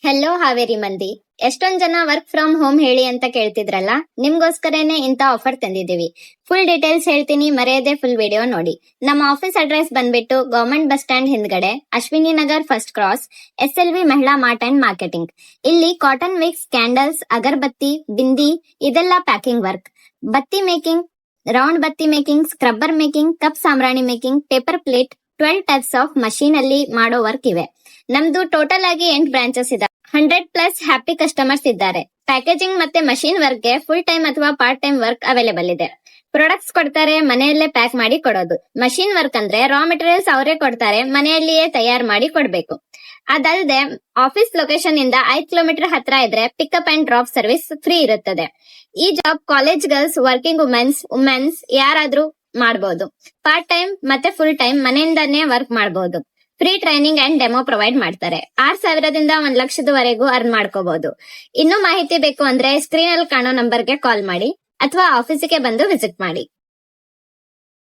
Hello Haveri ಮಂದಿ. ಎಷ್ಟೊಂದ್ ಜನ ವರ್ಕ್ ಫ್ರಮ್ ಹೋಮ್ ಹೇಳಿ ಅಂತ ಕೇಳ್ತಿದ್ರಲ್ಲ, ನಿಮ್ಗೋಸ್ಕರನೇ ಇಂತ ಆಫರ್ ತಂದಿದೀವಿ. ಫುಲ್ ಡೀಟೇಲ್ಸ್ ಹೇಳ್ತೀನಿ, ಮರೆಯದೆ ಫುಲ್ ವಿಡಿಯೋ ನೋಡಿ. ನಮ್ಮ ಆಫೀಸ್ ಅಡ್ರೆಸ್ ಬಂದ್ಬಿಟ್ಟು ಗವರ್ಮೆಂಟ್ ಬಸ್ ಸ್ಟ್ಯಾಂಡ್ ಹಿಂದ್ಗಡೆ, Ashwini Nagar first cross, SLV Mahila mart and marketing. ಇಲ್ಲಿ cotton wicks, candles, agarbatti, bindi ಇದೆಲ್ಲ ಪ್ಯಾಕಿಂಗ್ ವರ್ಕ್, ಬತ್ತಿ ಮೇಕಿಂಗ್, ರೌಂಡ್ ಬತ್ತಿ ಮೇಕಿಂಗ್, ಸ್ಕ್ರಬ್ಬರ್ ಮೇಕಿಂಗ್, ಕಪ್ ಸಾಂಬ್ರಾಣಿ making, paper plate, 12 types of machine ಅಲ್ಲಿ ಮಾಡೋ ವರ್ಕ್ ಇವೆ. ನಮ್ದು ಟೋಟಲ್ ಆಗಿ 8 ಬ್ರಾಂಚಸ್ ಇದೆ. 100+ ಹ್ಯಾಪಿ ಕಸ್ಟಮರ್ಸ್ ಇದ್ದಾರೆ. ಪ್ಯಾಕೇಜಿಂಗ್ ಮತ್ತೆ ಮಷೀನ್ ವರ್ಕ್ ಗೆ ಫುಲ್ ಟೈಮ್ ಅಥವಾ ಪಾರ್ಟ್ ಟೈಮ್ ವರ್ಕ್ ಅವೈಲೇಬಲ್ ಇದೆ. ಪ್ರಾಡಕ್ಟ್ಸ್ ಕೊಡ್ತಾರೆ, ಮನೆಯಲ್ಲೇ ಪ್ಯಾಕ್ ಮಾಡಿ ಕೊಡೋದು. ಮಷೀನ್ ವರ್ಕ್ ಅಂದ್ರೆ ರಾ ಮೆಟೀರಿಯಲ್ಸ್ ಅವರೇ ಕೊಡ್ತಾರೆ, ಮನೆಯಲ್ಲಿಯೇ ತಯಾರು ಮಾಡಿ ಕೊಡ್ಬೇಕು. ಅದಲ್ಲದೆ ಆಫೀಸ್ ಲೊಕೇಶನ್ ಇಂದ 5 ಕಿಲೋಮೀಟರ್ ಹತ್ರ ಇದ್ರೆ pickup and drop service free ಇರುತ್ತದೆ. ಈ job college girls, working womens ಯಾರಾದ್ರೂ ಮಾಡಬಹುದು. ಪಾರ್ಟ್ ಟೈಮ್ ಮತ್ತೆ ಫುಲ್ ಟೈಮ್ ಮನೆಯಿಂದಾನೇ ವರ್ಕ್ ಮಾಡಬಹುದು. Free training and demo provide ಮಾಡ್ತಾರೆ. 6,000ದಿಂದ 1,00,000ದವರೆಗೂ ಅರ್ನ್ ಮಾಡ್ಕೋಬಹುದು. ಇನ್ನೂ ಮಾಹಿತಿ ಬೇಕು ಅಂದ್ರೆ ಸ್ಕ್ರೀನ್ ಅಲ್ಲಿ ಕಾಣೋ ನಂಬರ್ಗೆ ಕಾಲ್ ಮಾಡಿ ಅಥವಾ ಆಫೀಸಿಗೆ ಬಂದು ವಿಸಿಟ್ ಮಾಡಿ.